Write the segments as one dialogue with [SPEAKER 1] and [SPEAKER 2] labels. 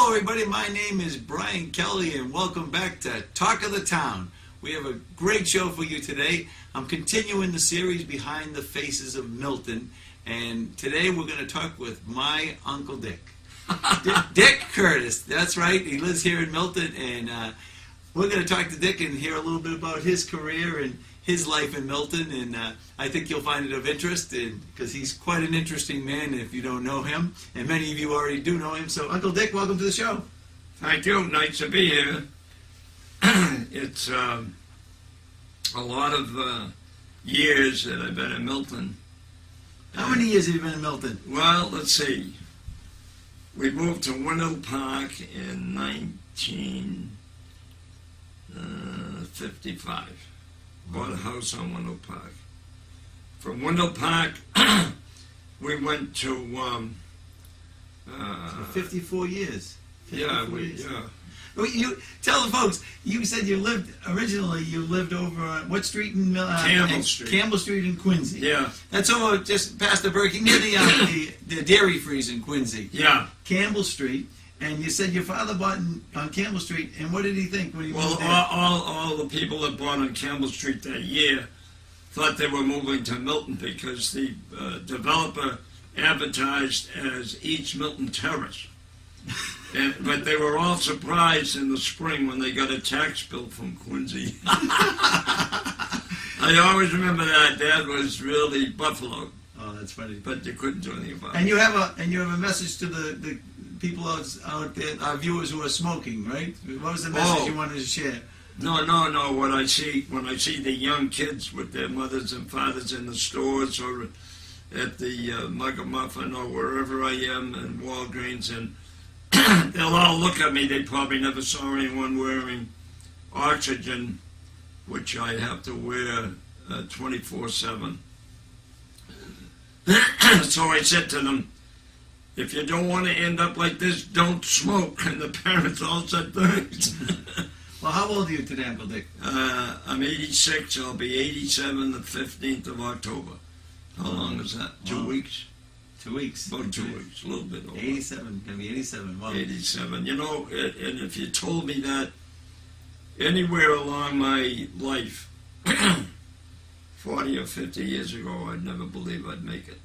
[SPEAKER 1] Hello everybody, my name is Brian Kelly and welcome back to Talk of the Town. We have a great show for you today. I'm continuing the series Behind the Faces of Milton, and today we're going to talk with my Uncle Dick. Dick Curtis, that's right, he lives here in Milton, and we're going to talk to Dick and hear a little bit about his career and his life in Milton, and I think you'll find it of interest because he's quite an interesting man if you don't know him, and many of you already do know him. So, Uncle Dick, welcome to the show.
[SPEAKER 2] Thank you. Nice to be here. It's a lot of years that I've been in Milton.
[SPEAKER 1] How many years have you been in Milton?
[SPEAKER 2] Well, let's see. We moved to Wendell Park in 1955. Bought a house on Wendell Park. From Wendell Park, we went to...
[SPEAKER 1] So 54 years. 54 years.
[SPEAKER 2] Yeah.
[SPEAKER 1] Well, you tell the folks. You said you lived over on what street in
[SPEAKER 2] Campbell Street.
[SPEAKER 1] Campbell Street in Quincy.
[SPEAKER 2] Yeah.
[SPEAKER 1] That's over just past the Burger King, near the dairy freeze in Quincy.
[SPEAKER 2] Yeah.
[SPEAKER 1] Campbell Street. And you said your father bought on Campbell Street, and what did he think when he moved there?
[SPEAKER 2] All the people that bought on Campbell Street that year thought they were moving to Milton because the developer advertised as East Milton Terrace. But they were all surprised in the spring when they got a tax bill from Quincy. I always remember that. That was really Buffalo.
[SPEAKER 1] Oh, that's funny.
[SPEAKER 2] But you couldn't do anything about it.
[SPEAKER 1] And you have a message to the people out there, our viewers who are smoking, right? What was the message you wanted to share?
[SPEAKER 2] No. When I see the young kids with their mothers and fathers in the stores or at the Mug of Muffin or wherever I am in Walgreens, and they'll all look at me. They probably never saw anyone wearing oxygen, which I have to wear 24/7. So I said to them, if you don't want to end up like this, don't smoke. And the parents all said thanks.
[SPEAKER 1] Well, how old are you today, Uncle Dick?
[SPEAKER 2] I'm 86. I'll be 87 the 15th of October. How long is that? 2 weeks?
[SPEAKER 1] 2 weeks.
[SPEAKER 2] About 2 weeks, a little bit over.
[SPEAKER 1] 87. Gonna be 87. Wow.
[SPEAKER 2] 87. You know, and if you told me that anywhere along my life, 40 or 50 years ago, I'd never believe I'd make it.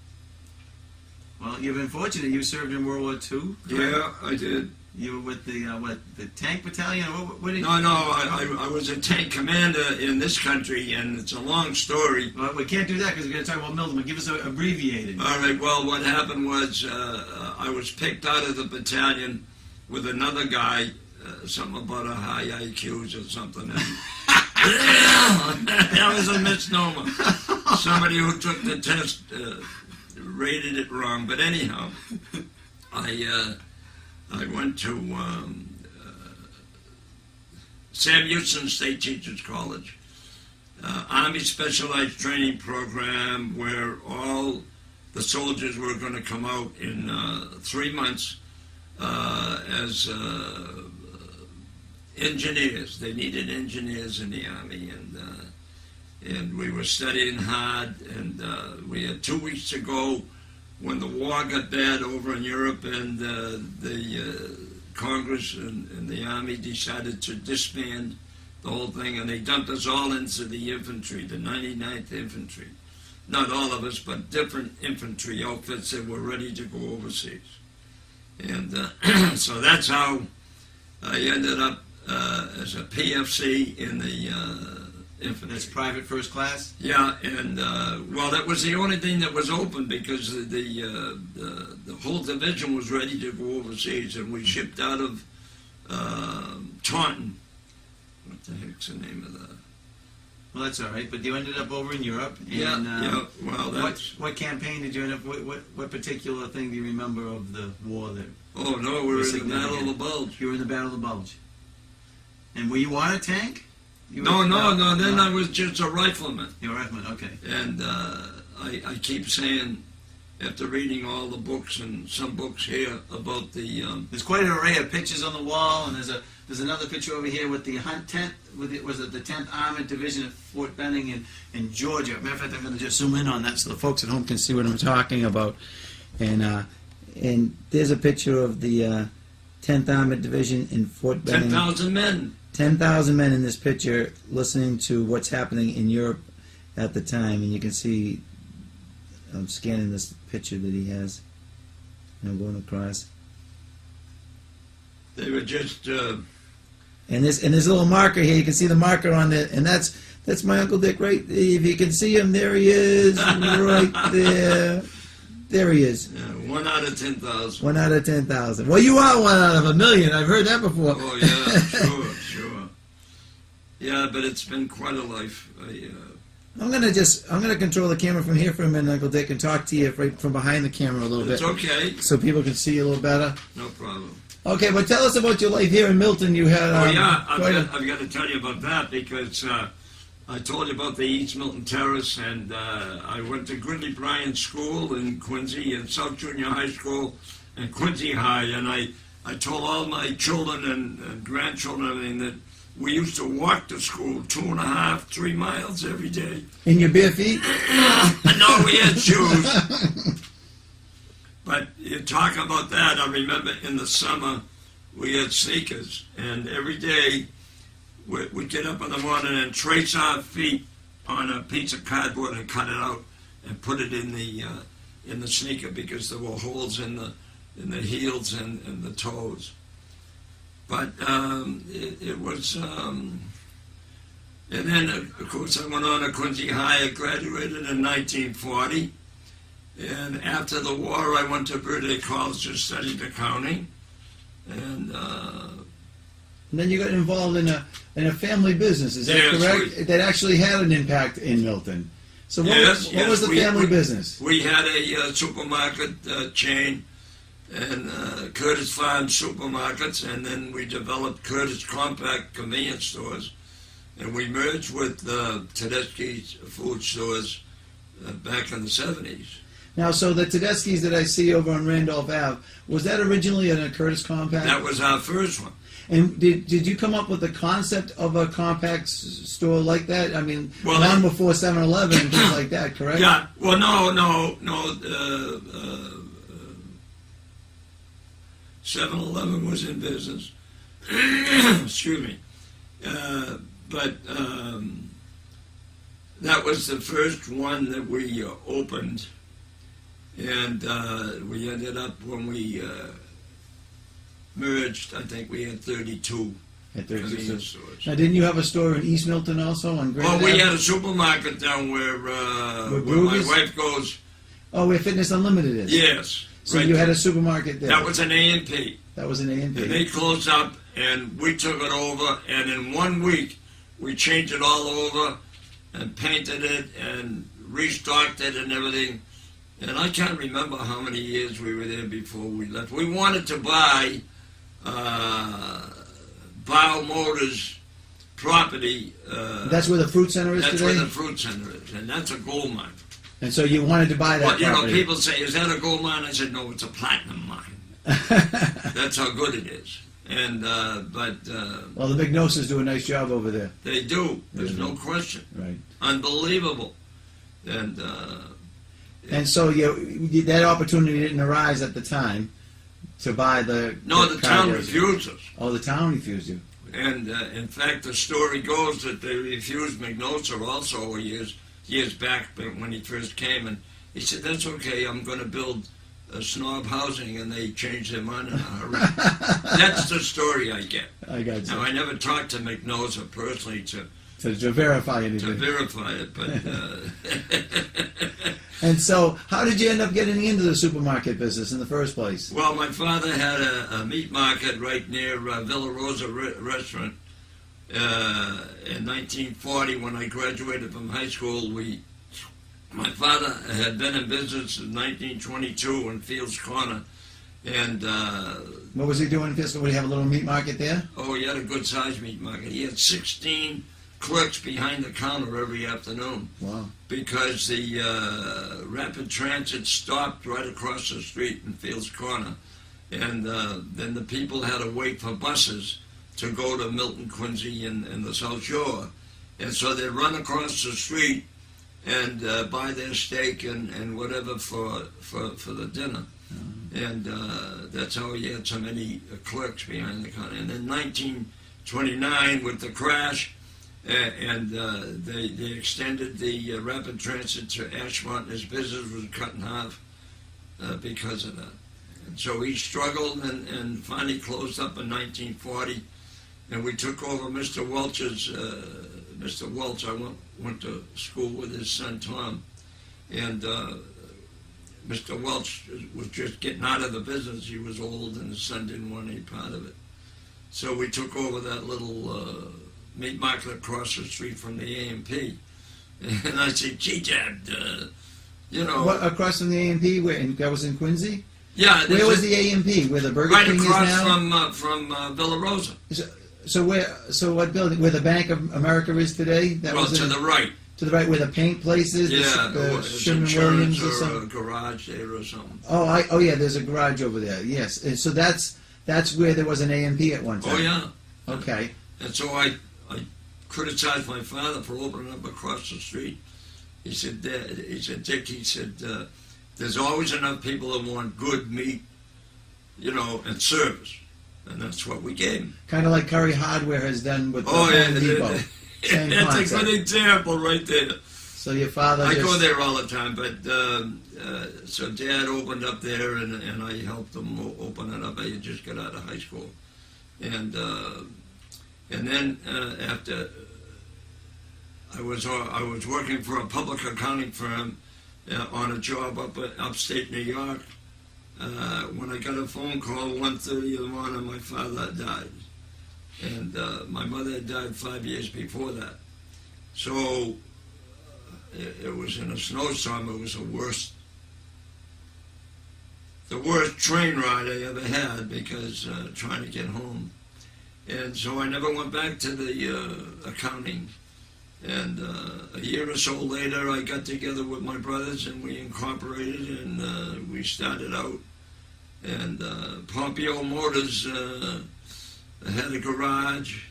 [SPEAKER 1] Well, you've been fortunate. You served in World War II.
[SPEAKER 2] Yeah, I did.
[SPEAKER 1] You were with the the tank battalion. What did you?
[SPEAKER 2] No, I was a tank commander in this country, and it's a long story.
[SPEAKER 1] Well, we can't do that because we're going to talk about Milton. But give us an abbreviated.
[SPEAKER 2] All right. Well, what happened was I was picked out of the battalion with another guy. Something about a high IQs or something. That was a misnomer. Somebody who took the test. Rated it wrong, but anyhow, I went to Sam Houston State Teachers College, Army Specialized Training Program, where all the soldiers were going to come out in 3 months as engineers. They needed engineers in the Army, and we were studying hard, and we had 2 weeks to go when the war got bad over in Europe, and the Congress and the Army decided to disband the whole thing, and they dumped us all into the infantry, the 99th Infantry. Not all of us, but different infantry outfits that were ready to go overseas. And so that's how I ended up as a PFC in the infantry.
[SPEAKER 1] That's private first class?
[SPEAKER 2] Yeah, and well, that was the only thing that was open because the whole division was ready to go overseas, and we shipped out of Taunton. What the heck's the name of that?
[SPEAKER 1] Well, that's all right, but you ended up over in Europe. And,
[SPEAKER 2] yeah. Well, that's...
[SPEAKER 1] What campaign did you end up? What particular thing do you remember of the war that?
[SPEAKER 2] Oh no, we were in the Battle of the Bulge.
[SPEAKER 1] You were in the Battle of the Bulge. And were you on a tank?
[SPEAKER 2] No. Then I was just a rifleman.
[SPEAKER 1] You're a rifleman, okay.
[SPEAKER 2] And I keep saying, after reading all the books and some books here about the...
[SPEAKER 1] There's quite an array of pictures on the wall, and there's another picture over here with the Hunt tent. Was it the 10th Armored Division at Fort Benning in Georgia? Matter of fact, I'm going to just zoom in on that so the folks at home can see what I'm talking about. And there's a picture of the
[SPEAKER 3] 10th Armored Division in Fort Benning.
[SPEAKER 2] 10,000 men.
[SPEAKER 3] 10,000 men in this picture listening to what's happening in Europe at the time. And you can see, I'm scanning this picture that he has. And I'm going across.
[SPEAKER 2] They were just...
[SPEAKER 3] And there's a little marker here. You can see the marker on it, and that's my Uncle Dick, right? If you can see him, there he is, right there. There he is.
[SPEAKER 2] Yeah, 1 out of 10,000.
[SPEAKER 3] 1 out of 10,000. Well, you are 1 out of a million. I've heard that before.
[SPEAKER 2] Oh yeah, sure. Yeah, but it's been quite a life.
[SPEAKER 3] I'm gonna control the camera from here for a minute, Uncle Dick, and talk to you right from behind the camera a little bit.
[SPEAKER 2] It's okay.
[SPEAKER 3] So people can see you a little better.
[SPEAKER 2] No problem.
[SPEAKER 3] Okay, but tell us about your life here in Milton. You had.
[SPEAKER 2] I've got to tell you about that because I told you about the East Milton Terrace, and I went to Gridley Bryan School in Quincy and South Junior High School and Quincy High, and I told all my children and grandchildren and everything that we used to walk to school 2.5, 3 miles every day.
[SPEAKER 3] In your bare feet?
[SPEAKER 2] No, we had shoes. But you talk about that, I remember in the summer we had sneakers, and every day we'd get up in the morning and trace our feet on a piece of cardboard and cut it out and put it in the sneaker because there were holes in the heels and the toes. But it was, and then of course I went on to Quincy High. I graduated in 1940. And after the war, I went to Verde College to study accounting, and
[SPEAKER 3] then you got involved in a family business. Is that
[SPEAKER 2] yes,
[SPEAKER 3] correct? That actually had an impact in Milton. So what was the family business?
[SPEAKER 2] We had a supermarket chain, and Curtis Farm Supermarkets, and then we developed Curtis Compact Convenience Stores, and we merged with Tedeschi's Food Stores back in the 70s.
[SPEAKER 3] Now, so the Tedeschi's that I see over on Randolph Ave, was that originally in a Curtis Compact?
[SPEAKER 2] That was our first one.
[SPEAKER 3] And did you come up with the concept of a compact store like that? I mean,
[SPEAKER 2] well,
[SPEAKER 3] long before 7-Eleven and things like that, correct?
[SPEAKER 2] Yeah. Well, no. 7-Eleven was in business. Excuse me. But that was the first one that we opened. And we ended up, when we merged, I think we had 32 convenience stores.
[SPEAKER 3] Now, didn't you have a store in East Milton also on Grand Avenue?
[SPEAKER 2] We had a supermarket down where my wife goes.
[SPEAKER 3] Oh, where Fitness Unlimited is?
[SPEAKER 2] Yes.
[SPEAKER 3] So
[SPEAKER 2] right
[SPEAKER 3] you had
[SPEAKER 2] there.
[SPEAKER 3] a supermarket there?
[SPEAKER 2] That was an A&P.
[SPEAKER 3] That was an A&P.
[SPEAKER 2] And they closed up, and we took it over, and in 1 week, we changed it all over and painted it and restocked it and everything. And I can't remember how many years we were there before we left. We wanted to buy Bow Motors property.
[SPEAKER 3] That's where the fruit center is
[SPEAKER 2] today?
[SPEAKER 3] today?
[SPEAKER 2] That's where the fruit center is, and that's a gold mine.
[SPEAKER 3] And so you wanted to buy that property?
[SPEAKER 2] Well, people say, is that a gold mine? I said, no, it's a platinum mine. That's how good it is. And, well,
[SPEAKER 3] the McNoses do a nice job over there.
[SPEAKER 2] They do. There's no question.
[SPEAKER 3] Right.
[SPEAKER 2] Unbelievable.
[SPEAKER 3] And so that opportunity didn't arise at the time to buy the...
[SPEAKER 2] No, the town refused us.
[SPEAKER 3] Oh, the town refused you.
[SPEAKER 2] And in fact, the story goes that they refused McNosa also years back when he first came. And he said, that's okay, I'm going to build snob housing. And they changed their mind in a hurry. That's the story I get.
[SPEAKER 3] I got you.
[SPEAKER 2] Now, I never talked to McNosa personally to
[SPEAKER 3] verify anything.
[SPEAKER 2] To verify it, but...
[SPEAKER 3] And so, how did you end up getting into the supermarket business in the first place?
[SPEAKER 2] Well, my father had a meat market right near Villa Rosa Restaurant. In 1940, when I graduated from high school, my father had been in business in 1922 in Fields Corner. And
[SPEAKER 3] what was he doing in Fields Corner? Would he have a little meat market there?
[SPEAKER 2] Oh, he had a good-sized meat market. He had 16 clerks behind the counter every afternoon.
[SPEAKER 3] Wow. Because
[SPEAKER 2] the rapid transit stopped right across the street in Fields Corner. And then the people had to wait for buses to go to Milton, Quincy, and the South Shore. And so they'd run across the street and buy their steak and whatever for the dinner. And that's how he had so many clerks behind the counter. And in 1929, with the crash, they extended the rapid transit to Ashmont, and his business was cut in half because of that. And so he struggled and finally closed up in 1940. And we took over Mr. Welch's. Mr. Welch, I went to school with his son Tom, and Mr. Welch was just getting out of the business. He was old, and his son didn't want any part of it. So we took over that little meat market across the street from the A&P. And I said, gee, Dad, you know...
[SPEAKER 3] What, across from the A&P? That was in Quincy?
[SPEAKER 2] Yeah.
[SPEAKER 3] Where was the A&P? Where the Burger King is now?
[SPEAKER 2] Right across from Villa Rosa.
[SPEAKER 3] So what building? Where the Bank of America is today? That
[SPEAKER 2] well,
[SPEAKER 3] was
[SPEAKER 2] to the right.
[SPEAKER 3] To the right, where the paint place is?
[SPEAKER 2] Yeah,
[SPEAKER 3] the Sherman Williams or something?
[SPEAKER 2] a garage there or something.
[SPEAKER 3] Oh, yeah, there's a garage over there, yes. And so that's where there was an A&P at one time?
[SPEAKER 2] Oh, yeah.
[SPEAKER 3] Okay.
[SPEAKER 2] And so I criticized my father for opening up across the street. He said, Dick, he said, there's always enough people that want good meat, you know, and service. And that's what we gave him.
[SPEAKER 3] Kind of like Curry Hardware has done with the Home Depot. Same
[SPEAKER 2] That's
[SPEAKER 3] concept.
[SPEAKER 2] a good example right there.
[SPEAKER 3] So your father
[SPEAKER 2] I go there all the time, but so Dad opened up there, and I helped him open it up. I had just got out of high school. And then after I was working for a public accounting firm on a job upstate New York. When I got a phone call 1:30 in the morning, my father had died. And my mother had died 5 years before that. So it was in a snowstorm. It was the worst train ride I ever had, because trying to get home. And so I never went back to the accounting. And a year or so later, I got together with my brothers, and we incorporated, and we started out. And Pompeo Motors had a garage,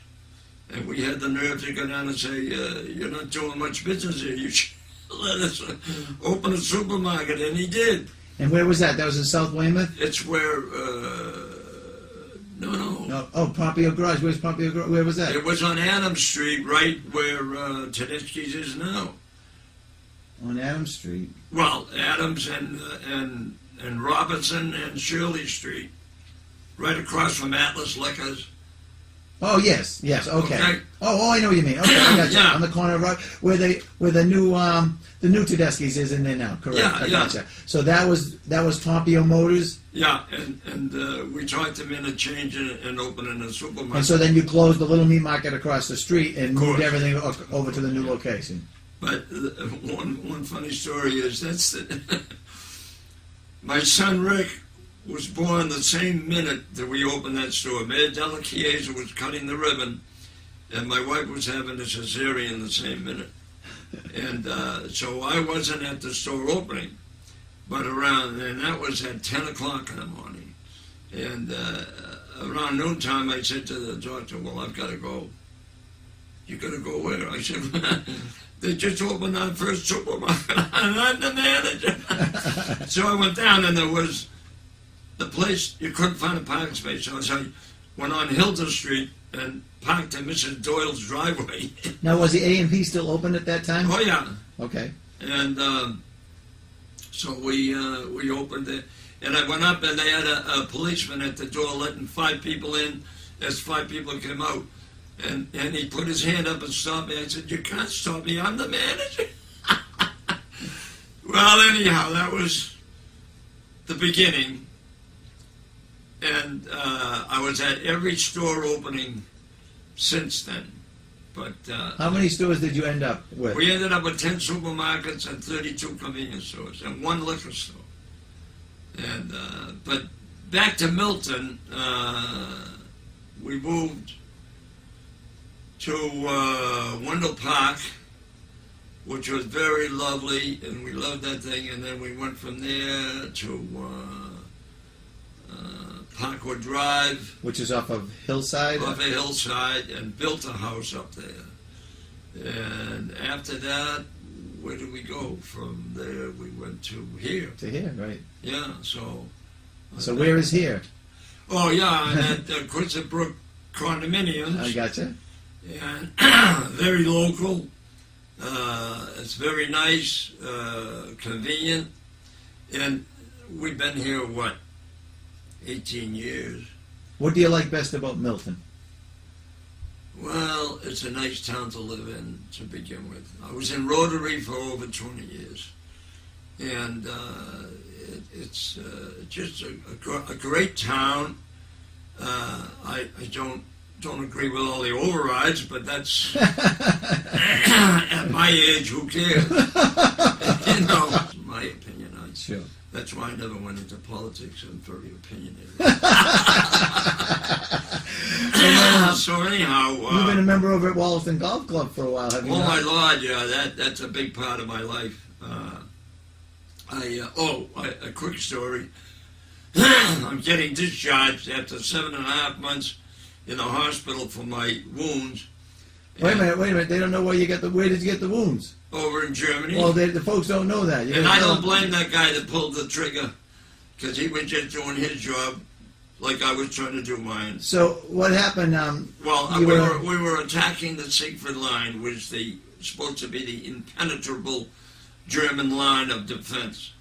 [SPEAKER 2] and we had the nerve to go down and say, you're not doing much business here. You should let us open a supermarket. And he did.
[SPEAKER 3] And where was that? That was in South Weymouth?
[SPEAKER 2] It's where, no.
[SPEAKER 3] Oh, Pompeo Garage. Where's Pompeo Garage? Where was that?
[SPEAKER 2] It was on Adams Street, right where Tedeschi's is now.
[SPEAKER 3] On Adams Street?
[SPEAKER 2] Well, Adams and Robinson and Shirley Street, right across from Atlas Liquors.
[SPEAKER 3] Oh yes, okay. Oh, I know what you mean. Okay, I got you.
[SPEAKER 2] Yeah.
[SPEAKER 3] On the corner of where the new Tedeschi's is in there now. Correct.
[SPEAKER 2] Yeah,
[SPEAKER 3] I gotcha. So that was Pompeo Motors.
[SPEAKER 2] Yeah, and we talked them into changing and opening a supermarket.
[SPEAKER 3] And so then you closed the little meat market across the street and moved everything over to the new location.
[SPEAKER 2] But one funny story is my son Rick was born the same minute that we opened that store. Mayor Della Chiesa was cutting the ribbon, and my wife was having a cesarean the same minute. And so I wasn't at the store opening, but and that was at 10 o'clock in the morning. And around noontime, I said to the doctor, well, I've got to go. You got to go where? I said, they just opened our first supermarket, and I'm the manager. So I went down, and there was the place, you couldn't find a parking space. So I went on Hilton Street and parked in Mrs. Doyle's driveway.
[SPEAKER 3] Now, was the A&P still open at that time?
[SPEAKER 2] Oh, yeah.
[SPEAKER 3] Okay.
[SPEAKER 2] And so we opened it. And I went up, and they had a policeman at the door letting 5 people in as 5 people came out. And he put his hand up and stopped me. I said, you can't stop me. I'm the manager. Well, anyhow, that was the beginning. And I was at every store opening since then. But
[SPEAKER 3] how many stores did you end up with?
[SPEAKER 2] We ended up with 10 supermarkets and 32 convenience stores and 1 liquor store. And but back to Milton, we moved to Wendell Park, which was very lovely, and we loved that thing. And then we went from there to Parkwood Drive,
[SPEAKER 3] which is off of Hillside.
[SPEAKER 2] Off a hillside, and built a house up there. And after that, where did we go? From there, we went to here.
[SPEAKER 3] To here, right?
[SPEAKER 2] Yeah. So
[SPEAKER 3] So where is here?
[SPEAKER 2] Oh, yeah, and at Quincy Brook Condominiums.
[SPEAKER 3] I gotcha.
[SPEAKER 2] And very local. It's very nice, convenient. And we've been here, 18 years.
[SPEAKER 3] What do you like best about Milton?
[SPEAKER 2] Well, it's a nice town to live in to begin with. I was in Rotary for over 20 years. And it's just a great town. I don't agree with all the overrides, but that's at my age, who cares? My opinion.
[SPEAKER 3] Sure.
[SPEAKER 2] That's why I never went into politics. I'm very opinionated. So anyhow,
[SPEAKER 3] you've been a member over at Wallaston Golf Club for a while, have you?
[SPEAKER 2] Oh
[SPEAKER 3] not?
[SPEAKER 2] my Lord, yeah, that's a big part of my life. A quick story. I'm getting discharged after 7.5 months in the hospital for my wounds.
[SPEAKER 3] Wait a minute. They don't know where you get where did you get the wounds?
[SPEAKER 2] Over in Germany.
[SPEAKER 3] Well, the folks don't know that.
[SPEAKER 2] And I don't blame that guy that pulled the trigger, because he was just doing his job like I was trying to do mine.
[SPEAKER 3] So what happened?
[SPEAKER 2] We were attacking the Siegfried Line, which supposed to be the impenetrable German line of defense.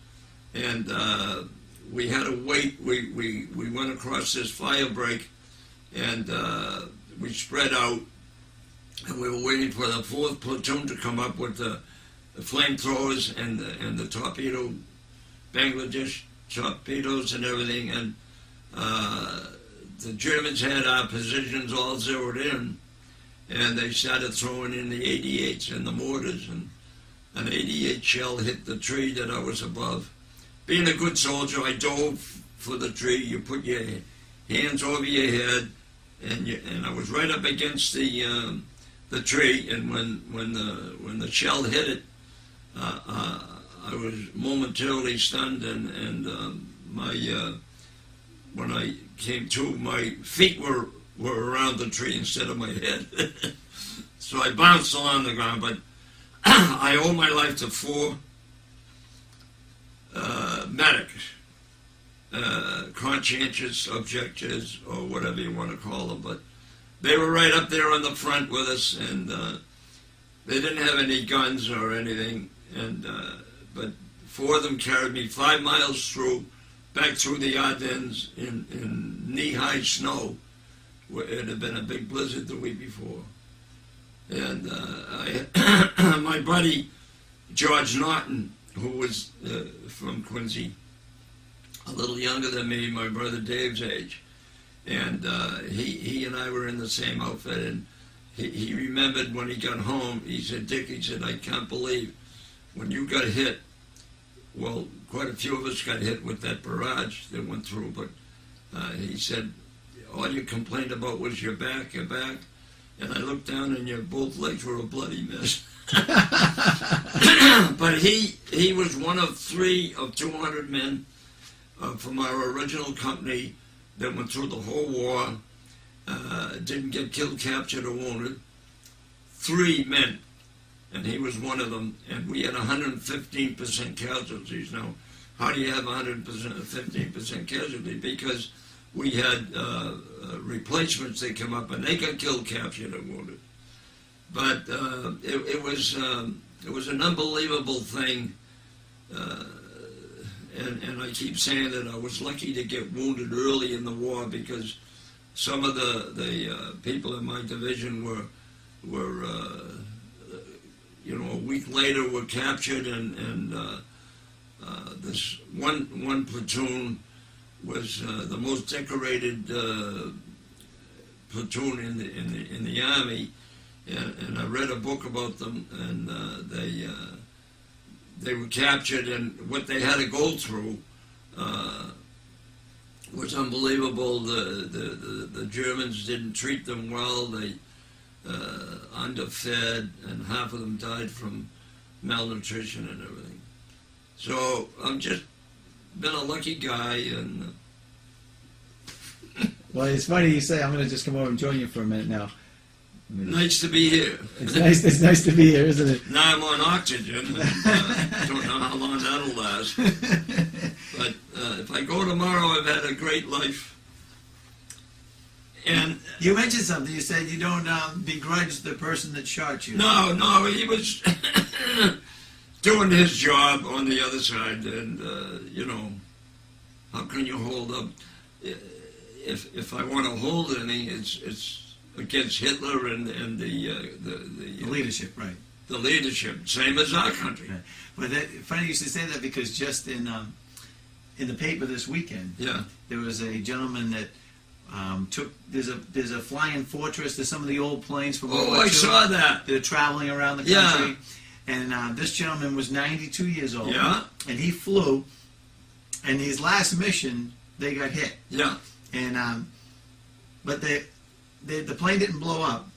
[SPEAKER 2] And we had to wait. We went across this fire break, and we spread out, and we were waiting for the 4th platoon to come up with the flamethrowers and the torpedo, Bangladesh torpedoes and everything. And the Germans had our positions all zeroed in, and they started throwing in the 88s and the mortars, and an 88 shell hit the tree that I was above. Being a good soldier, I dove for the tree. You put your hands over your head, and I was right up against the tree. And when the shell hit it, I was momentarily stunned, and when I came to, my feet were around the tree instead of my head. So I bounced along the ground, but I owe my life to 4 medics, conscientious objectors, or whatever you want to call them, but they were right up there on the front with us, and they didn't have any guns or anything, and but 4 of them carried me 5 miles back through the Ardennes in knee-high snow. It had been a big blizzard the week before. And my buddy, George Norton, who was from Quincy, a little younger than me, my brother Dave's age, and he and I were in the same outfit, and he remembered when he got home, he said, "Dick," he said, "I can't believe when you got hit." Well, quite a few of us got hit with that barrage that went through, but he said, "All you complained about was your back. And I looked down, and your both legs were a bloody mess." But he was one of 3 of 200 men from our original company that went through the whole war, didn't get killed, captured, or wounded. 3 men, and he was one of them. And we had 115% casualties. Now, how do you have 115% casualty? Because we had replacements that come up, and they got killed, captured, and wounded. But it was an unbelievable thing, and I keep saying that I was lucky to get wounded early in the war, because some of the people in my division were a week later were captured, and this one platoon was the most decorated platoon in the army, and I read a book about them, and they were captured, and what they had to go through was unbelievable. The Germans didn't treat them well. They underfed, and half of them died from malnutrition and everything. So I'm just been a lucky guy, and
[SPEAKER 3] well, it's funny you say. I'm going to just come over and join you for a minute now.
[SPEAKER 2] Nice to be here.
[SPEAKER 3] It's nice to be here, isn't it?
[SPEAKER 2] Now I'm on oxygen, and don't know how long that'll last. But if I go tomorrow, I've had a great life. And
[SPEAKER 1] You mentioned something. You said you don't begrudge the person that shot you.
[SPEAKER 2] no, he was doing his job on the other side, and you know, how can you hold up? If I want to hold any, it's against Hitler and the
[SPEAKER 1] Leadership, right?
[SPEAKER 2] The leadership, same as our country.
[SPEAKER 1] Right. But funny you should say that, because just in the paper this weekend,
[SPEAKER 2] Yeah.
[SPEAKER 1] there was a gentleman that took. There's a flying fortress. There's some of the old planes from World
[SPEAKER 2] Oh,
[SPEAKER 1] War
[SPEAKER 2] I
[SPEAKER 1] II
[SPEAKER 2] saw that.
[SPEAKER 1] that are traveling around the
[SPEAKER 2] Yeah.
[SPEAKER 1] country. And this gentleman was 92 years old.
[SPEAKER 2] Yeah.
[SPEAKER 1] And he flew. And his last mission, they got hit.
[SPEAKER 2] Yeah.
[SPEAKER 1] And but the plane didn't blow up.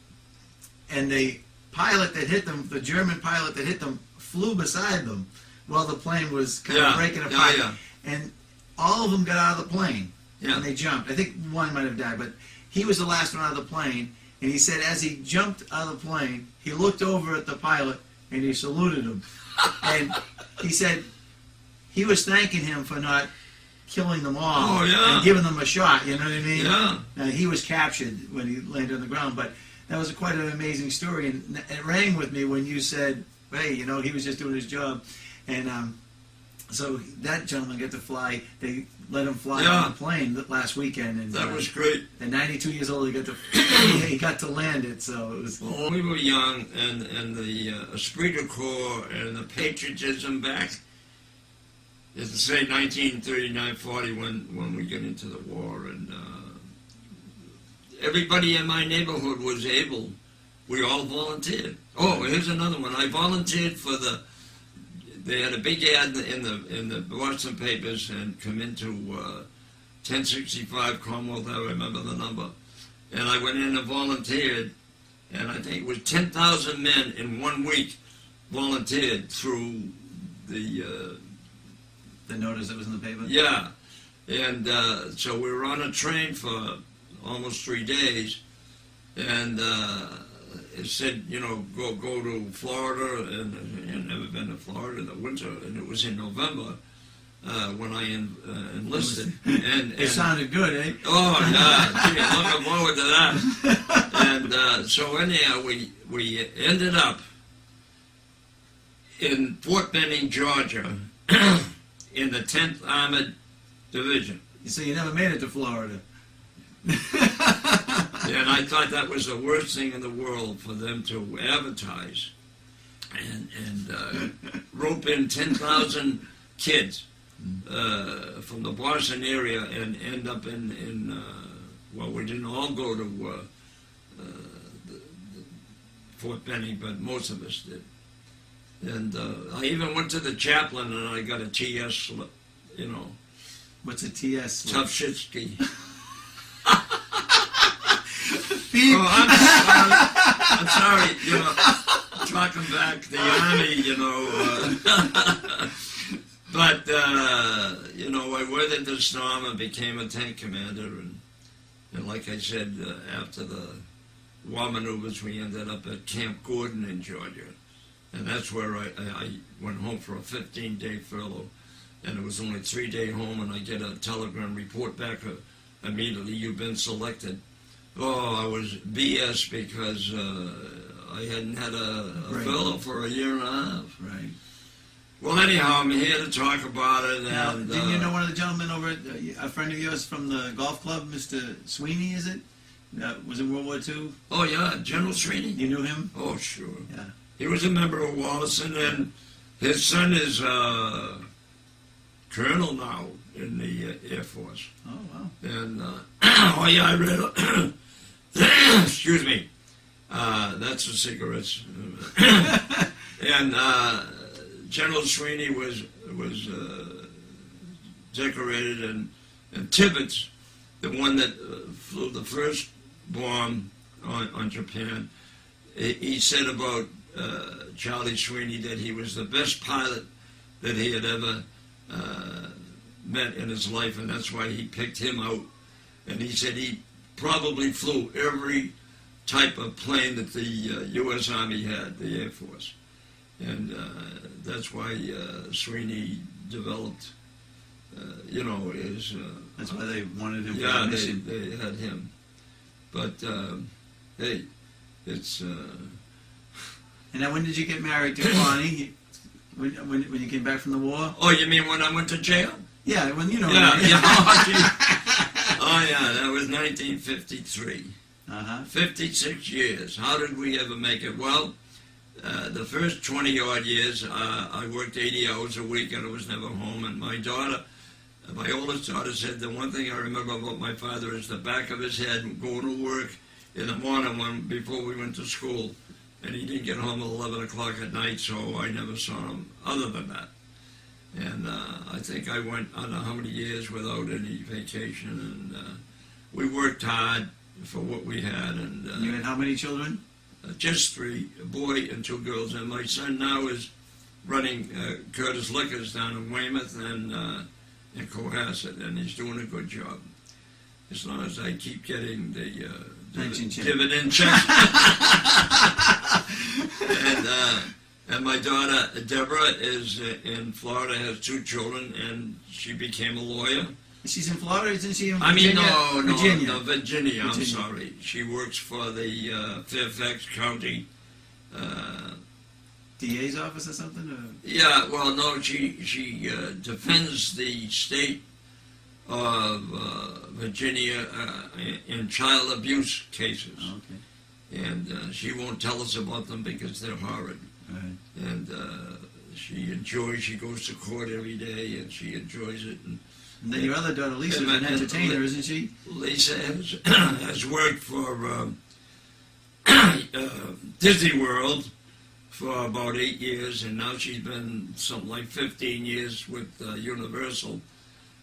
[SPEAKER 1] And the pilot that hit them, the German pilot that hit them, flew beside them while the plane was kind of breaking apart.
[SPEAKER 2] Yeah.
[SPEAKER 1] And all of them got out of the plane.
[SPEAKER 2] Yeah.
[SPEAKER 1] And they jumped. I think one might have died, but he was the last one out of the plane. And he said as he jumped out of the plane, he looked over at the pilot and he saluted him. And he said he was thanking him for not killing them all
[SPEAKER 2] Oh, yeah.
[SPEAKER 1] and giving them a shot, you know what I mean?
[SPEAKER 2] Yeah.
[SPEAKER 1] He was captured when he landed on the ground, but that was quite an amazing story, and it rang with me when you said, hey, you know, he was just doing his job. And so that gentleman got to fly. They let him fly
[SPEAKER 2] Yeah.
[SPEAKER 1] on the plane last weekend. And
[SPEAKER 2] That was great.
[SPEAKER 1] at 92 years old, he got to land it, so it was...
[SPEAKER 2] Well, we were young, and the esprit de corps and the patriotism back, it's to say 1939-40 when we get into the war, and everybody in my neighborhood was able. We all volunteered. Oh, here's another one. I volunteered for they had a big ad in the Boston papers and come into 1065 Commonwealth. I remember the number, and I went in and volunteered, and I think it was 10,000 men in 1 week volunteered through the
[SPEAKER 1] notice that was in the paper?
[SPEAKER 2] yeah, and so we were on a train for almost 3 days, and it said, you know, go to Florida, and I'd never been to Florida in the winter, and it was in November when I enlisted. And
[SPEAKER 1] It sounded good, eh?
[SPEAKER 2] oh yeah, gee, I'm looking forward to that. And so anyhow, we ended up in Fort Benning, Georgia, in the 10th Armored Division.
[SPEAKER 1] So you never made it to Florida.
[SPEAKER 2] And I thought that was the worst thing in the world for them to advertise and rope in 10,000 kids from the Boston area and end up in well, we didn't all go to Fort Benning, but most of us did. And I even went to the chaplain and I got a TS slip, you know.
[SPEAKER 1] What's a TS?
[SPEAKER 2] Tough shitsky.
[SPEAKER 1] Beep.
[SPEAKER 2] Oh, I'm sorry, you know, talking back the Army, you know. But, you know, I weathered the storm and became a tank commander. And like I said, after the war maneuvers, we ended up at Camp Gordon in Georgia. And that's where I went home for a 15-day furlough. And it was only a 3-day home, and I get a telegram report back immediately, you've been selected. Oh, I was BS because I hadn't had a furlough for a year and a half.
[SPEAKER 1] Right.
[SPEAKER 2] Well, anyhow, I'm here to talk about it.
[SPEAKER 1] Now,
[SPEAKER 2] And,
[SPEAKER 1] didn't you know one of the gentlemen over at a friend of yours from the golf club, Mr. Sweeney, is it? That was in World War II?
[SPEAKER 2] Oh, yeah, General Sweeney.
[SPEAKER 1] You knew him?
[SPEAKER 2] Oh, sure.
[SPEAKER 1] Yeah.
[SPEAKER 2] He was a member of Wallison, and his son is colonel now in the Air Force.
[SPEAKER 1] Oh, wow.
[SPEAKER 2] And, oh, yeah, I read excuse me. That's the cigarettes. And General Sweeney was decorated, and Tibbets, the one that flew the first bomb on Japan, he said about Charlie Sweeney that he was the best pilot that he had ever met in his life, and that's why he picked him out. And he said he probably flew every type of plane that the U.S. Army had, the Air Force. And that's why Sweeney developed you know, is...
[SPEAKER 1] That's why they wanted him for
[SPEAKER 2] yeah,
[SPEAKER 1] the mission.
[SPEAKER 2] they had him. But, hey, it's...
[SPEAKER 1] And now when did you get married to Connie? When you came back from the war?
[SPEAKER 2] Oh, you mean when I went to jail?
[SPEAKER 1] Yeah, when you know.
[SPEAKER 2] Yeah,
[SPEAKER 1] what I mean.
[SPEAKER 2] yeah. Oh, yeah, that was 1953. 56 years. How did we ever make it? Well, the first 20-odd years, I worked 80 hours a week and I was never home. And my daughter, my oldest daughter, said the one thing I remember about my father is the back of his head going to work in the morning before we went to school. And he didn't get home at 11 o'clock at night, so I never saw him other than that. And I think I went, I don't know how many years without any vacation. And we worked hard for what we had. And
[SPEAKER 1] You had how many children?
[SPEAKER 2] just 3, a boy and 2 girls. And my son now is running Curtis Liquors down in Weymouth and in Cohasset, and he's doing a good job. As long as I keep getting the dividend check. And my daughter, Deborah, is in Florida, has 2 children, and she became a lawyer.
[SPEAKER 1] She's in Florida, isn't she? In
[SPEAKER 2] Virginia?
[SPEAKER 1] Virginia.
[SPEAKER 2] Virginia, I'm sorry. She works for the Fairfax County
[SPEAKER 1] DA's office or something? Or?
[SPEAKER 2] Yeah, well, no, she defends the state of Virginia in child abuse cases.
[SPEAKER 1] Oh, okay.
[SPEAKER 2] And she won't tell us about them because they're horrid.
[SPEAKER 1] Right.
[SPEAKER 2] And she goes to court every day, and she enjoys it. And
[SPEAKER 1] then your other daughter, Lisa, is an entertainer, isn't she?
[SPEAKER 2] Lisa has worked for Disney World for about 8 years, and now she's been something like 15 years with Universal.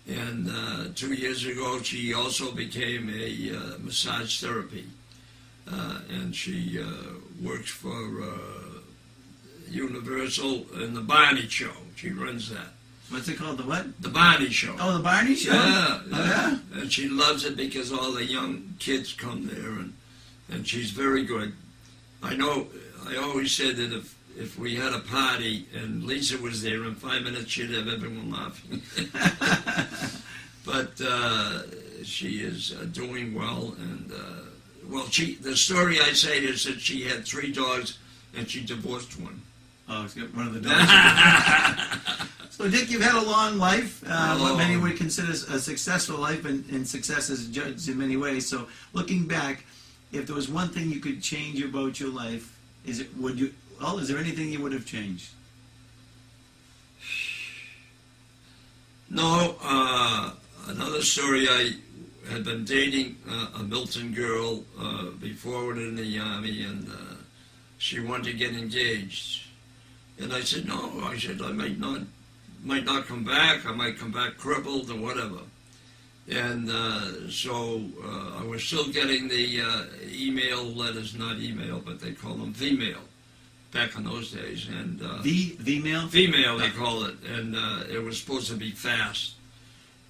[SPEAKER 2] And 2 years ago, she also became a massage therapy. And she works for Universal in the Barney Show. She runs that.
[SPEAKER 1] What's it called? The what?
[SPEAKER 2] The Barney Show.
[SPEAKER 1] Oh, the Barney Show?
[SPEAKER 2] Yeah,
[SPEAKER 1] Oh, yeah?
[SPEAKER 2] And she loves it because all the young kids come there, and she's very good. I know, I always said that if we had a party and Lisa was there, in 5 minutes she'd have everyone laughing. But she is doing well, and the story I say is that she had 3 dogs and she divorced one.
[SPEAKER 1] Oh, it's got one of the dogs. So, Dick, you've had a long life, what many would consider a successful life, and success is judged in many ways. So, looking back, if there was one thing you could change about your life, is there anything you would have changed?
[SPEAKER 2] No, another story, I had been dating a Milton girl before in the Army, and she wanted to get engaged. And I said, no, I said, I might not come back, I might come back crippled or whatever. And so I was still getting the email letters, not email, but they call them female back in those days. And
[SPEAKER 1] female?
[SPEAKER 2] Female, they call it. And it was supposed to be fast.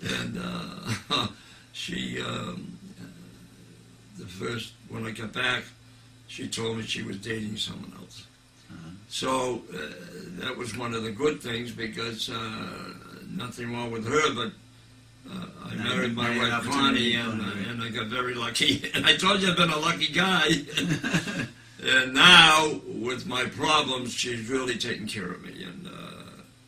[SPEAKER 2] And when I got back, she told me she was dating someone else. So that was one of the good things, because nothing wrong with her, but I married my wife Connie, and I got very lucky. And I told you I've been a lucky guy. And now, with my problems, she's really taking care of me. And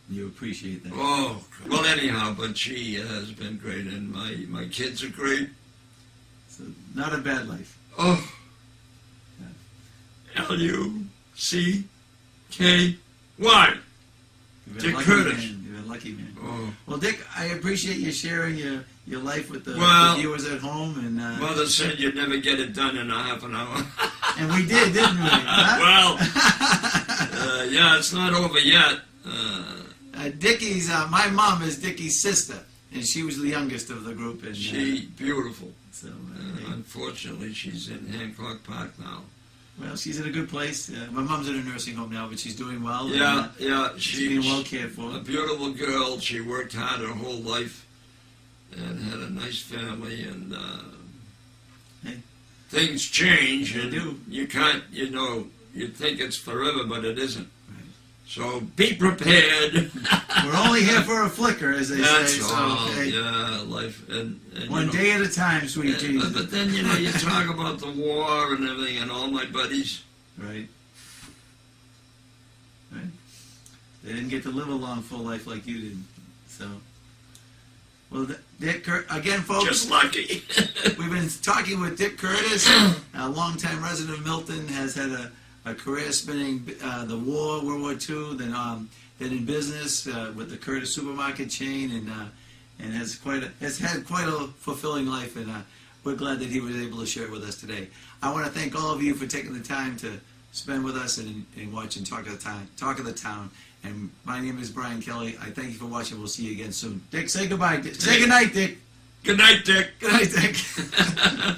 [SPEAKER 1] you appreciate that.
[SPEAKER 2] Oh, well, anyhow, but she has been great, and my kids are great.
[SPEAKER 1] So, not a bad life.
[SPEAKER 2] Oh, Lucky. Dick Curtis.
[SPEAKER 1] You're a lucky man.
[SPEAKER 2] Oh.
[SPEAKER 1] Well, Dick, I appreciate you sharing your life with the viewers at home. And
[SPEAKER 2] Mother said you'd never get it done in a half an hour.
[SPEAKER 1] And we did, didn't we? Huh?
[SPEAKER 2] Well, yeah, it's not over yet.
[SPEAKER 1] Dickie's, my mom is Dickie's sister, and she was the youngest of the group. And
[SPEAKER 2] beautiful.
[SPEAKER 1] So,
[SPEAKER 2] unfortunately, she's in Hancock Park now.
[SPEAKER 1] Well, she's in a good place. My mom's in a nursing home now, but she's doing well.
[SPEAKER 2] Yeah,
[SPEAKER 1] she's being well cared for.
[SPEAKER 2] A beautiful girl. She worked hard her whole life and had a nice family. And things change.
[SPEAKER 1] They do.
[SPEAKER 2] You can't, you think it's forever, but it isn't.
[SPEAKER 1] Right.
[SPEAKER 2] So be prepared.
[SPEAKER 3] We're only here for a flicker, as they
[SPEAKER 2] That's
[SPEAKER 3] say. So,
[SPEAKER 2] all.
[SPEAKER 3] okay.
[SPEAKER 2] Yeah, life and
[SPEAKER 3] One day at a time, sweet Jesus.
[SPEAKER 2] But then you talk about the war and everything, and all my buddies.
[SPEAKER 3] Right. They didn't get to live a long, full life like you did. So, well, Dick, again, folks.
[SPEAKER 2] Just lucky.
[SPEAKER 3] We've been talking with Dick Curtis, a longtime resident of Milton, has had a career spanning the war, World War II, then in business with the Curtis supermarket chain, and has had quite a fulfilling life, and we're glad that he was able to share it with us today. I want to thank all of you for taking the time to spend with us and watching Talk of the Town. And my name is Brian Kelly. I thank you for watching. We'll see you again soon. Dick, say goodbye. Say good night, Dick.
[SPEAKER 2] Good night, Dick.
[SPEAKER 3] Good night, Dick.